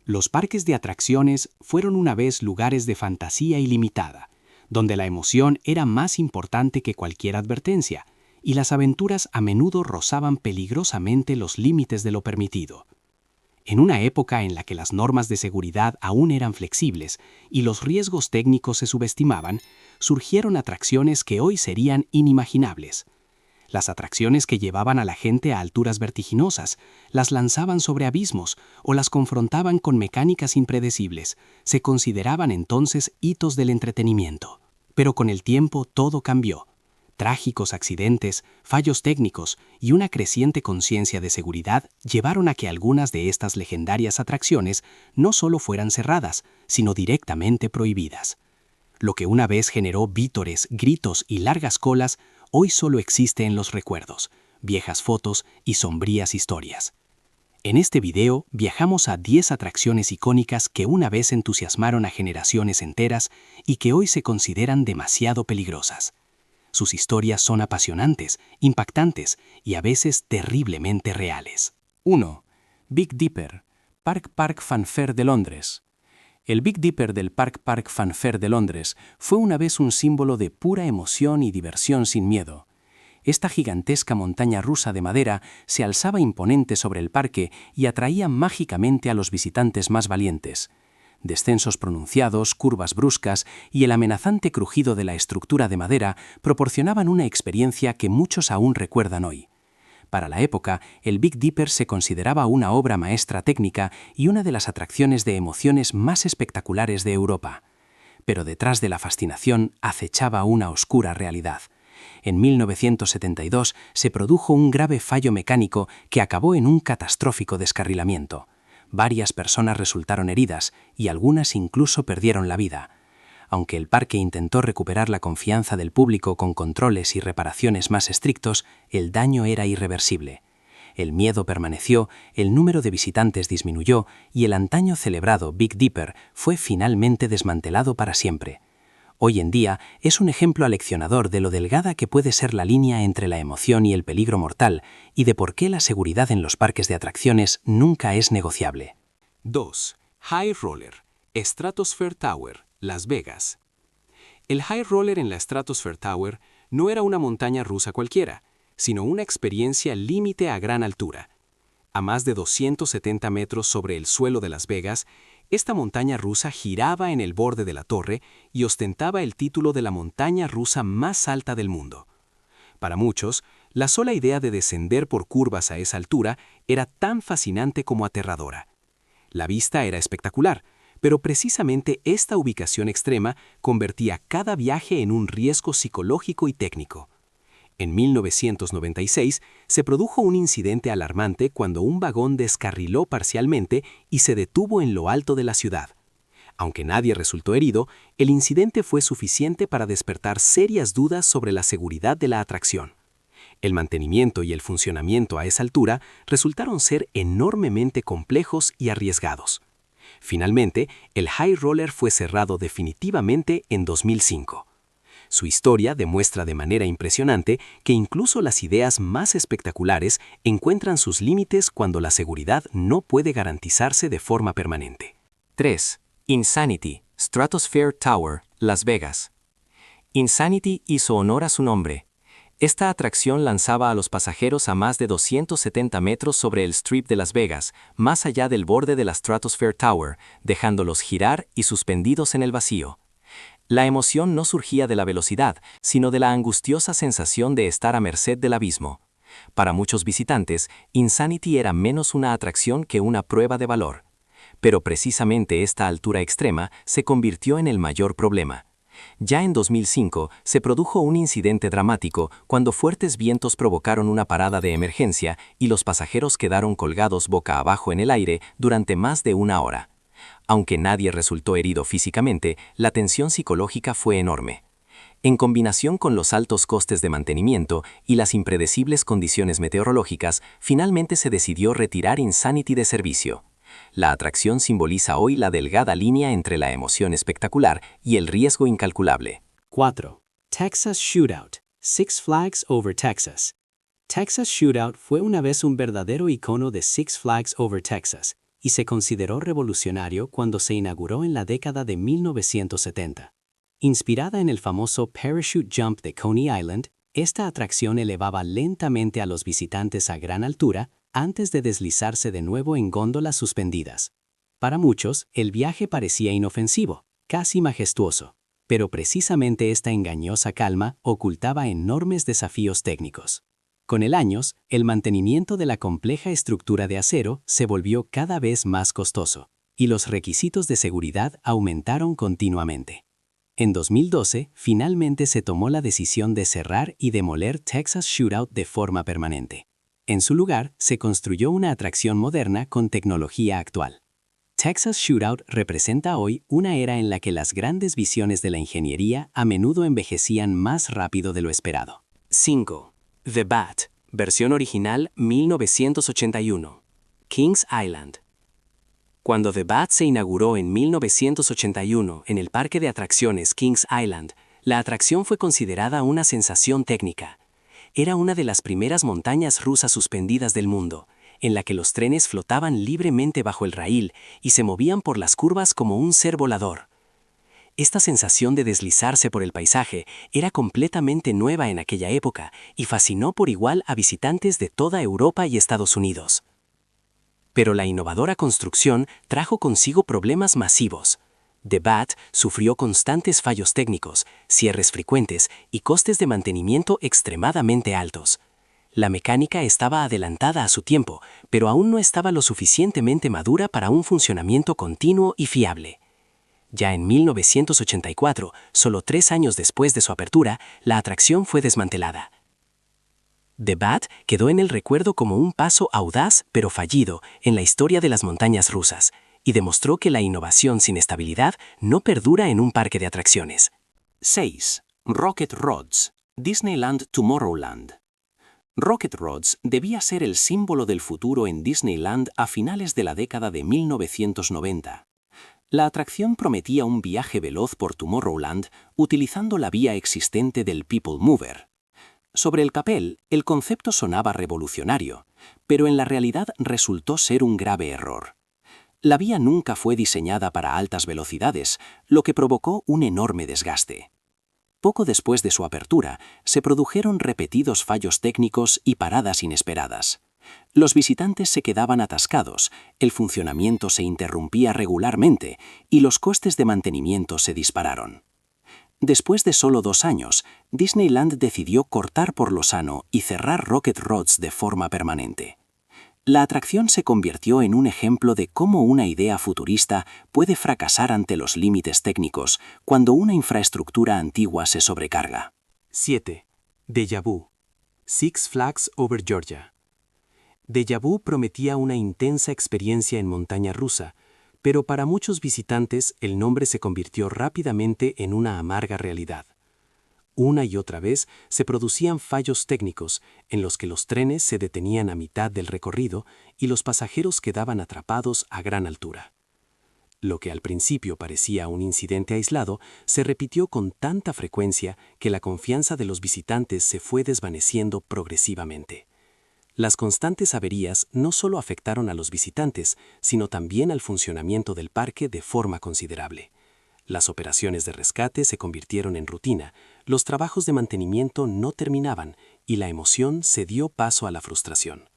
Los parques de atracciones fueron una vez lugares de fantasía ilimitada, donde la emoción era más importante que cualquier advertencia, y las aventuras a menudo rozaban peligrosamente los límites de lo permitido. En una época en la que las normas de seguridad aún eran flexibles y los riesgos técnicos se subestimaban, surgieron atracciones que hoy serían inimaginables. Las atracciones que llevaban a la gente a alturas vertiginosas, las lanzaban sobre abismos o las confrontaban con mecánicas impredecibles, se consideraban entonces hitos del entretenimiento. Pero con el tiempo todo cambió. Trágicos accidentes, fallos técnicos y una creciente conciencia de seguridad llevaron a que algunas de estas legendarias atracciones no solo fueran cerradas, sino directamente prohibidas. Lo que una vez generó vítores, gritos y largas colas, hoy solo existe en los recuerdos, viejas fotos y sombrías historias. En este video viajamos a 10 atracciones icónicas que una vez entusiasmaron a generaciones enteras y que hoy se consideran demasiado peligrosas. Sus historias son apasionantes, impactantes y a veces terriblemente reales. 1. Big Dipper, Park Fanfare de Londres. El Big Dipper del Park Fanfare de Londres fue una vez un símbolo de pura emoción y diversión sin miedo. Esta gigantesca montaña rusa de madera se alzaba imponente sobre el parque y atraía mágicamente a los visitantes más valientes. Descensos pronunciados, curvas bruscas y el amenazante crujido de la estructura de madera proporcionaban una experiencia que muchos aún recuerdan hoy. Para la época, el Big Dipper se consideraba una obra maestra técnica y una de las atracciones de emociones más espectaculares de Europa. Pero detrás de la fascinación acechaba una oscura realidad. En 1972 se produjo un grave fallo mecánico que acabó en un catastrófico descarrilamiento. Varias personas resultaron heridas y algunas incluso perdieron la vida. Aunque el parque intentó recuperar la confianza del público con controles y reparaciones más estrictos, el daño era irreversible. El miedo permaneció, el número de visitantes disminuyó y el antaño celebrado Big Dipper fue finalmente desmantelado para siempre. Hoy en día es un ejemplo aleccionador de lo delgada que puede ser la línea entre la emoción y el peligro mortal y de por qué la seguridad en los parques de atracciones nunca es negociable. 2. High Roller, Stratosphere Tower, Las Vegas. El High Roller en la Stratosphere Tower no era una montaña rusa cualquiera, sino una experiencia límite a gran altura. A más de 270 metros sobre el suelo de Las Vegas, esta montaña rusa giraba en el borde de la torre y ostentaba el título de la montaña rusa más alta del mundo. Para muchos, la sola idea de descender por curvas a esa altura era tan fascinante como aterradora. La vista era espectacular, pero precisamente esta ubicación extrema convertía cada viaje en un riesgo psicológico y técnico. En 1996 se produjo un incidente alarmante cuando un vagón descarriló parcialmente y se detuvo en lo alto de la ciudad. Aunque nadie resultó herido, el incidente fue suficiente para despertar serias dudas sobre la seguridad de la atracción. El mantenimiento y el funcionamiento a esa altura resultaron ser enormemente complejos y arriesgados. Finalmente, el High Roller fue cerrado definitivamente en 2005. Su historia demuestra de manera impresionante que incluso las ideas más espectaculares encuentran sus límites cuando la seguridad no puede garantizarse de forma permanente. 3. Insanity, Stratosphere Tower, Las Vegas. Insanity hizo honor a su nombre. Esta atracción lanzaba a los pasajeros a más de 270 metros sobre el Strip de Las Vegas, más allá del borde de la Stratosphere Tower, dejándolos girar y suspendidos en el vacío. La emoción no surgía de la velocidad, sino de la angustiosa sensación de estar a merced del abismo. Para muchos visitantes, Insanity era menos una atracción que una prueba de valor. Pero precisamente esta altura extrema se convirtió en el mayor problema. Ya en 2005 se produjo un incidente dramático cuando fuertes vientos provocaron una parada de emergencia y los pasajeros quedaron colgados boca abajo en el aire durante más de una hora. Aunque nadie resultó herido físicamente, la tensión psicológica fue enorme. En combinación con los altos costes de mantenimiento y las impredecibles condiciones meteorológicas, finalmente se decidió retirar Insanity de servicio. La atracción simboliza hoy la delgada línea entre la emoción espectacular y el riesgo incalculable. 4. Texas Shootout, Six Flags Over Texas. Texas Shootout fue una vez un verdadero icono de Six Flags Over Texas, y se consideró revolucionario cuando se inauguró en la década de 1970. Inspirada en el famoso Parachute Jump de Coney Island, esta atracción elevaba lentamente a los visitantes a gran altura antes de deslizarse de nuevo en góndolas suspendidas. Para muchos, el viaje parecía inofensivo, casi majestuoso, pero precisamente esta engañosa calma ocultaba enormes desafíos técnicos. Con el años, el mantenimiento de la compleja estructura de acero se volvió cada vez más costoso, y los requisitos de seguridad aumentaron continuamente. En 2012, finalmente se tomó la decisión de cerrar y demoler Texas Shootout de forma permanente. En su lugar, se construyó una atracción moderna con tecnología actual. Texas Shootout representa hoy una era en la que las grandes visiones de la ingeniería a menudo envejecían más rápido de lo esperado. 5. The Bat, versión original 1981. Kings Island. Cuando The Bat se inauguró en 1981 en el parque de atracciones Kings Island, la atracción fue considerada una sensación técnica. Era una de las primeras montañas rusas suspendidas del mundo, en la que los trenes flotaban libremente bajo el raíl y se movían por las curvas como un ser volador. Esta sensación de deslizarse por el paisaje era completamente nueva en aquella época y fascinó por igual a visitantes de toda Europa y Estados Unidos. Pero la innovadora construcción trajo consigo problemas masivos. The Bat sufrió constantes fallos técnicos, cierres frecuentes y costes de mantenimiento extremadamente altos. La mecánica estaba adelantada a su tiempo, pero aún no estaba lo suficientemente madura para un funcionamiento continuo y fiable. Ya en 1984, solo 3 años después de su apertura, la atracción fue desmantelada. The Bat quedó en el recuerdo como un paso audaz pero fallido en la historia de las montañas rusas y demostró que la innovación sin estabilidad no perdura en un parque de atracciones. 6. Rocket Rods, Disneyland Tomorrowland. Rocket Rods debía ser el símbolo del futuro en Disneyland a finales de la década de 1990. La atracción prometía un viaje veloz por Tomorrowland utilizando la vía existente del People Mover. Sobre el papel, el concepto sonaba revolucionario, pero en la realidad resultó ser un grave error. La vía nunca fue diseñada para altas velocidades, lo que provocó un enorme desgaste. Poco después de su apertura, se produjeron repetidos fallos técnicos y paradas inesperadas. Los visitantes se quedaban atascados, el funcionamiento se interrumpía regularmente y los costes de mantenimiento se dispararon. Después de solo 2 años, Disneyland decidió cortar por lo sano y cerrar Rocket Rods de forma permanente. La atracción se convirtió en un ejemplo de cómo una idea futurista puede fracasar ante los límites técnicos cuando una infraestructura antigua se sobrecarga. 7. Déjà Vu, Six Flags Over Georgia. Déjà Vu prometía una intensa experiencia en montaña rusa, pero para muchos visitantes el nombre se convirtió rápidamente en una amarga realidad. Una y otra vez se producían fallos técnicos en los que los trenes se detenían a mitad del recorrido y los pasajeros quedaban atrapados a gran altura. Lo que al principio parecía un incidente aislado se repitió con tanta frecuencia que la confianza de los visitantes se fue desvaneciendo progresivamente. Las constantes averías no solo afectaron a los visitantes, sino también al funcionamiento del parque de forma considerable. Las operaciones de rescate se convirtieron en rutina, los trabajos de mantenimiento no terminaban y la emoción se dio paso a la frustración.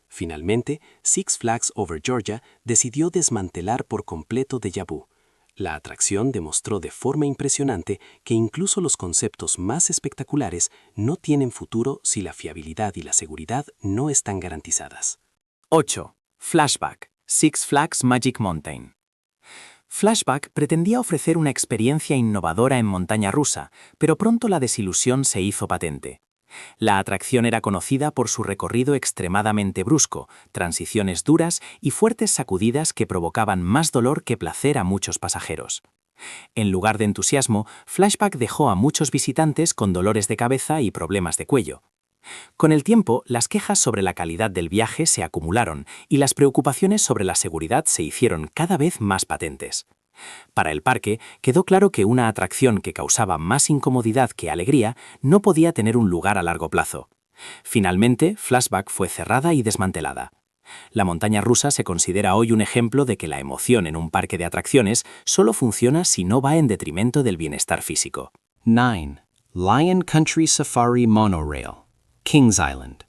Finalmente, Six Flags Over Georgia decidió desmantelar por completo Déjà Vu. La atracción demostró de forma impresionante que incluso los conceptos más espectaculares no tienen futuro si la fiabilidad y la seguridad no están garantizadas. 8. Flashback, Six Flags Magic Mountain. Flashback pretendía ofrecer una experiencia innovadora en montaña rusa, pero pronto la desilusión se hizo patente. La atracción era conocida por su recorrido extremadamente brusco, transiciones duras y fuertes sacudidas que provocaban más dolor que placer a muchos pasajeros. En lugar de entusiasmo, Flashback dejó a muchos visitantes con dolores de cabeza y problemas de cuello. Con el tiempo, las quejas sobre la calidad del viaje se acumularon y las preocupaciones sobre la seguridad se hicieron cada vez más patentes. Para el parque, quedó claro que una atracción que causaba más incomodidad que alegría no podía tener un lugar a largo plazo. Finalmente, Flashback fue cerrada y desmantelada. La montaña rusa se considera hoy un ejemplo de que la emoción en un parque de atracciones solo funciona si no va en detrimento del bienestar físico. 9. Lion Country Safari Monorail, Kings Island.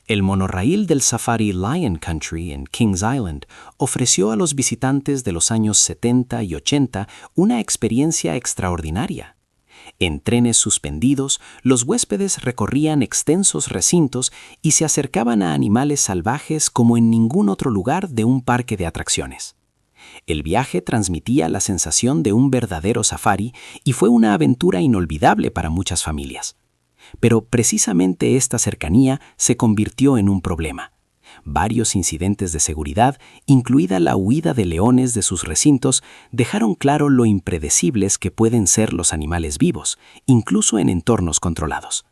El monorraíl del Safari Lion Country en Kings Island ofreció a los visitantes de los años 70 y 80 una experiencia extraordinaria. En trenes suspendidos, los huéspedes recorrían extensos recintos y se acercaban a animales salvajes como en ningún otro lugar de un parque de atracciones. El viaje transmitía la sensación de un verdadero safari y fue una aventura inolvidable para muchas familias. Pero precisamente esta cercanía se convirtió en un problema. Varios incidentes de seguridad, incluida la huida de leones de sus recintos, dejaron claro lo impredecibles que pueden ser los animales vivos, incluso en entornos controlados.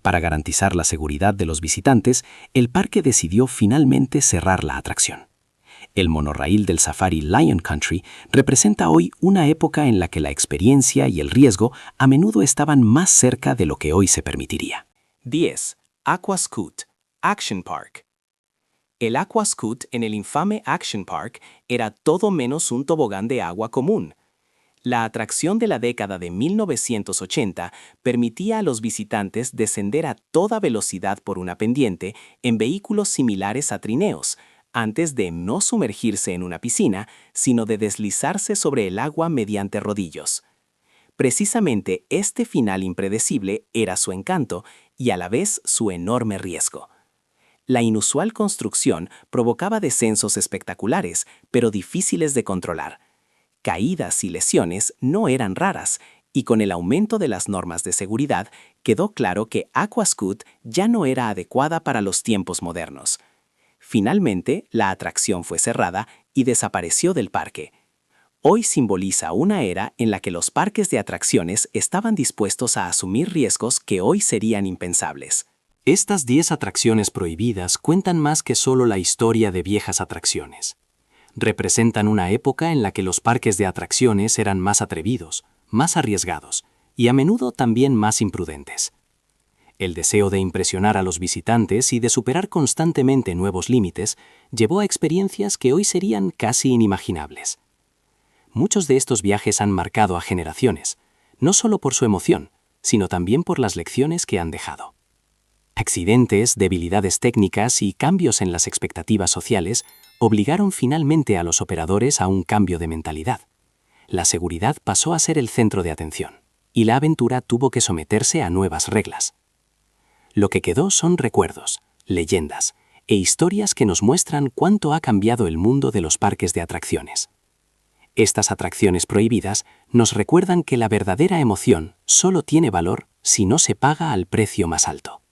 Para garantizar la seguridad de los visitantes, el parque decidió finalmente cerrar la atracción. El monorraíl del Safari Lion Country representa hoy una época en la que la experiencia y el riesgo a menudo estaban más cerca de lo que hoy se permitiría. 10. Aquascoot, Action Park. El Aquascoot en el infame Action Park era todo menos un tobogán de agua común. La atracción de la década de 1980 permitía a los visitantes descender a toda velocidad por una pendiente en vehículos similares a trineos, antes de no sumergirse en una piscina, sino de deslizarse sobre el agua mediante rodillos. Precisamente este final impredecible era su encanto y a la vez su enorme riesgo. La inusual construcción provocaba descensos espectaculares, pero difíciles de controlar. Caídas y lesiones no eran raras, y con el aumento de las normas de seguridad, quedó claro que Aquascoot ya no era adecuada para los tiempos modernos. Finalmente, la atracción fue cerrada y desapareció del parque. Hoy simboliza una era en la que los parques de atracciones estaban dispuestos a asumir riesgos que hoy serían impensables. Estas 10 atracciones prohibidas cuentan más que solo la historia de viejas atracciones. Representan una época en la que los parques de atracciones eran más atrevidos, más arriesgados y a menudo también más imprudentes. El deseo de impresionar a los visitantes y de superar constantemente nuevos límites llevó a experiencias que hoy serían casi inimaginables. Muchos de estos viajes han marcado a generaciones, no solo por su emoción, sino también por las lecciones que han dejado. Accidentes, debilidades técnicas y cambios en las expectativas sociales obligaron finalmente a los operadores a un cambio de mentalidad. La seguridad pasó a ser el centro de atención, y la aventura tuvo que someterse a nuevas reglas. Lo que quedó son recuerdos, leyendas e historias que nos muestran cuánto ha cambiado el mundo de los parques de atracciones. Estas atracciones prohibidas nos recuerdan que la verdadera emoción solo tiene valor si no se paga al precio más alto.